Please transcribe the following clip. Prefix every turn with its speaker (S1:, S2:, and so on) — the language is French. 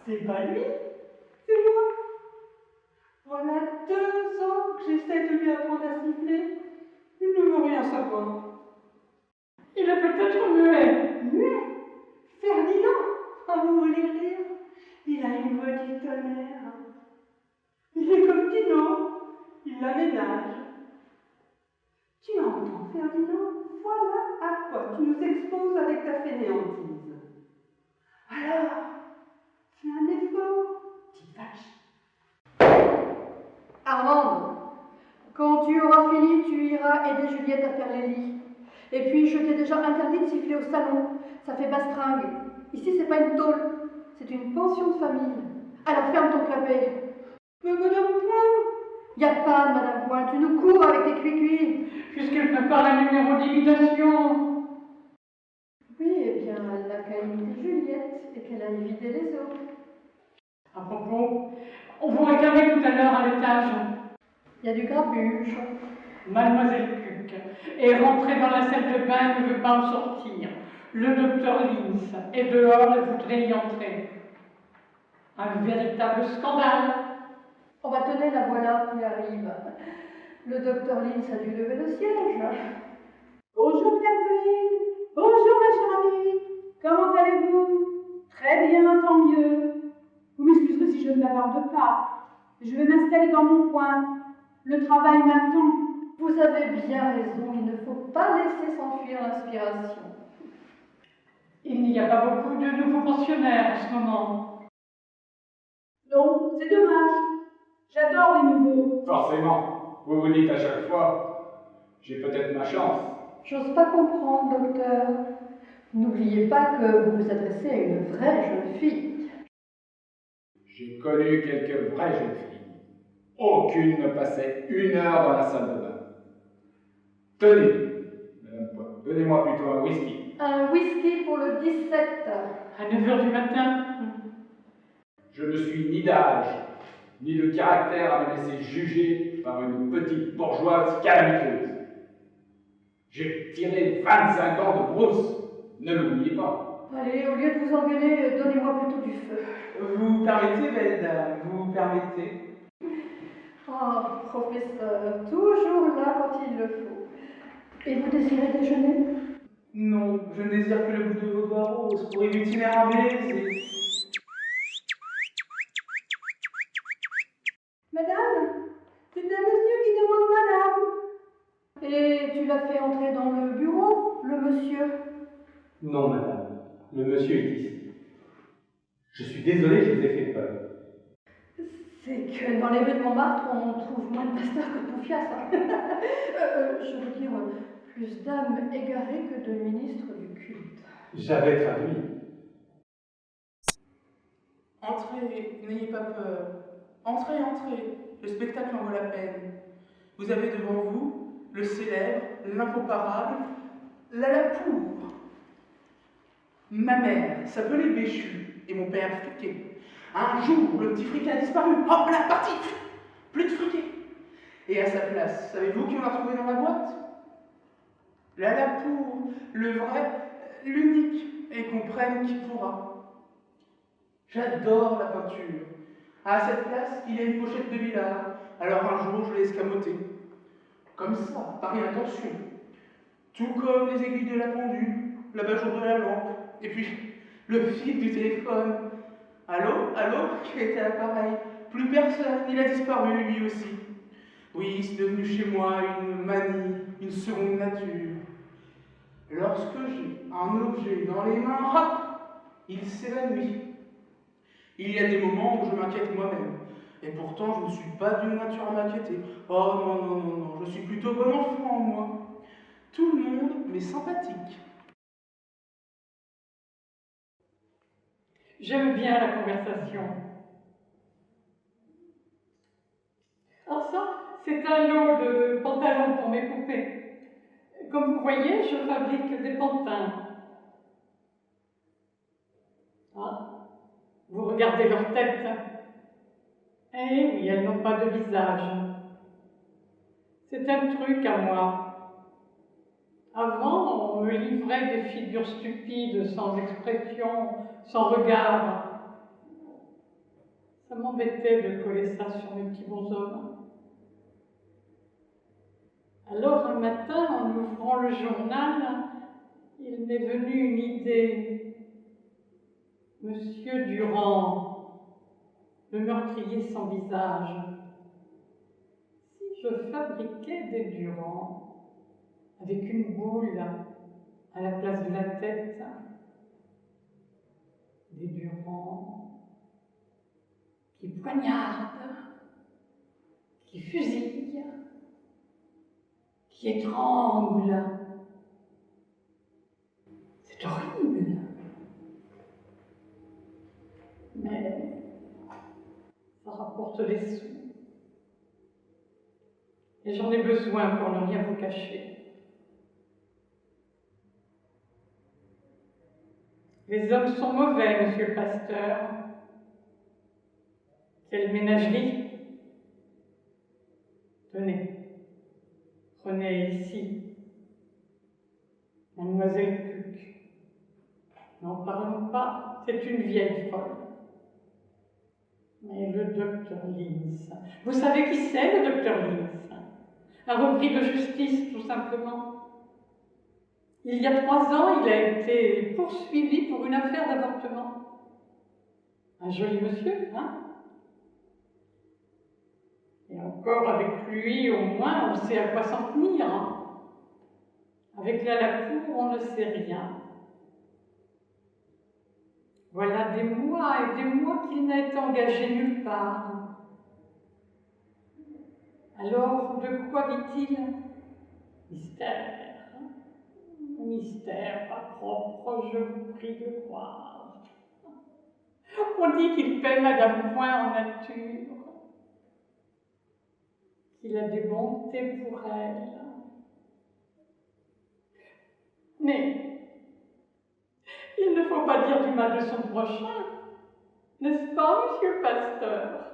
S1: C'est pas lui, c'est moi. Voilà 2 ans que j'essaie de lui apprendre à siffler. Il ne veut rien savoir.
S2: Il est peut-être muet.
S1: Muet? Ferdinand? Ah, vous voulez rire? Il a une voix du tonnerre. Il est comme Tino. Il la ménage. Tu entends, Ferdinand? Voilà à quoi tu nous exposes avec ta fainéantise. Alors, fais un effort, petite vache.
S3: Armande, quand tu auras fini, tu iras aider Juliette à faire les lits. Et puis, je t'ai déjà interdit de siffler au salon. Ça fait bastringue. Ici, c'est pas une tôle, c'est une pension de famille. Alors, ferme ton clapet.
S1: Mais Madame Point!
S3: Y a pas de Madame Point, tu nous cours avec tes cuits-cuits.
S2: Puisqu'elle prépare la numéro d'imitation.
S3: Oui, eh bien, elle n'a qu'à imiter Juliette et qu'elle aille vider les autres.
S2: À propos, on vous réclamait tout à l'heure à l'étage.
S3: Il y a du grabuge.
S2: Mademoiselle Cuc est rentrée dans la salle de bain et ne veut pas en sortir. Le docteur Lins est dehors et voudrait y entrer. Un véritable scandale.
S3: On va tenir la voilà qui arrive. Le docteur Lins a dû lever le siège.
S4: Bonjour Madame Colline. Bonjour ma chère amie. Comment allez-vous? Très bien, tant mieux. Vous m'excuserez si je ne bavarde pas. Je vais m'installer dans mon coin. Le travail m'attend.
S3: Vous avez bien raison, il ne faut pas laisser s'enfuir l'inspiration.
S2: Il n'y a pas beaucoup de nouveaux pensionnaires en ce moment.
S4: Non, c'est dommage. J'adore les nouveaux.
S5: Forcément, vous vous dites à chaque fois, j'ai peut-être ma chance.
S3: J'ose pas comprendre, docteur. N'oubliez pas que vous vous adressez à une vraie jeune fille.
S5: J'ai connu quelques vraies jeunes filles. Aucune ne passait 1 heure dans la salle de bain. Tenez, Madame Poix, donnez-moi plutôt un whisky.
S3: Un whisky pour le 17.
S2: À 9 h du matin.
S5: Je ne suis ni d'âge, ni de caractère à me laisser juger par une petite bourgeoise calamiteuse. J'ai tiré 25 ans de brousse, ne l'oubliez pas.
S3: Allez, au lieu de vous engueuler, donnez-moi plutôt du feu.
S6: Vous permettez, belle dame, vous permettez?
S3: Oh, professeur, toujours là quand il le faut. Et vous désirez déjeuner?
S6: Non, je ne désire que le bout de vos doigts roses pour éviter un baiser.
S4: Madame, c'est un monsieur qui demande madame.
S3: Et tu l'as fait entrer dans le bureau, le monsieur?
S7: Non, madame. Le monsieur est ici. Je suis désolé, je vous ai fait peur.
S3: C'est que dans les rues de Montmartre, on trouve moins de pasteurs que de poufias, hein. Je veux dire, plus d'âmes égarées que de ministres du culte.
S7: J'avais traduit.
S8: Entrez, n'ayez pas peur. Entrez, entrez. Le spectacle en vaut la peine. Vous avez devant vous le célèbre, l'incomparable, la Lapour. Ma mère s'appelait Béchu et mon père Friquet. Un jour, le petit Friquet a disparu. Hop là, parti! Plus de Friquet. Et à sa place, savez-vous qui on a trouvé dans la boîte? La Lapour, le vrai, l'unique, et qu'on prenne qui pourra. J'adore la peinture. À cette place, il y a une pochette de Villard. Alors un jour, je l'ai escamotée. Comme ça, par inattention. Tout comme les aiguilles de la pendule, l'abat-jour de la lampe, et puis le fil du téléphone. Allô? Allô? Quel était l'appareil? Plus personne, il a disparu lui aussi. Oui, c'est devenu chez moi une manie, une seconde nature. Lorsque j'ai un objet dans les mains, hop, il s'évanouit. Il y a des moments où je m'inquiète moi-même. Et pourtant, je ne suis pas d'une nature à m'inquiéter. Oh non, non, non, non, je suis plutôt bon enfant, moi. Tout le monde m'est sympathique.
S2: J'aime bien la conversation. Alors ça, c'est un lot de pantalons pour mes poupées. Comme vous voyez, je fabrique des pantins. Ah, vous regardez leur tête. Eh oui, elles n'ont pas de visage. C'est un truc à moi. Avant, on me livrait des figures stupides, sans expression, sans regard. Ça m'embêtait de coller ça sur mes petits bonshommes. Alors un matin, en ouvrant le journal, il m'est venu une idée. Monsieur Durand, le meurtrier sans visage. Si je fabriquais des Durand, avec une boule à la place de la tête, des Durand qui poignardent, qui fusillent, qui étranglent. C'est horrible. Mais ça rapporte des sous. Et j'en ai besoin pour ne rien vous cacher. Les hommes sont mauvais, monsieur le pasteur. Quelle ménagerie! Tenez, prenez ici, mademoiselle Puck. N'en parlons pas, c'est une vieille folle. Mais le docteur Linz, vous savez qui c'est, le docteur Linz? Un repris de justice, tout simplement. Il y a 3 ans, il a été poursuivi pour une affaire d'avortement. Un joli monsieur, hein? Et encore, avec lui, au moins, on sait à quoi s'en tenir. Hein? Avec la cour, on ne sait rien. Voilà des mois et des mois qu'il n'a été engagé nulle part. Alors, de quoi dit-il? Mystère. Mystère pas propre, je vous prie de croire. On dit qu'il paie Madame Point en nature, qu'il a des bontés pour elle. Mais il ne faut pas dire du mal de son prochain, n'est-ce pas, monsieur le pasteur?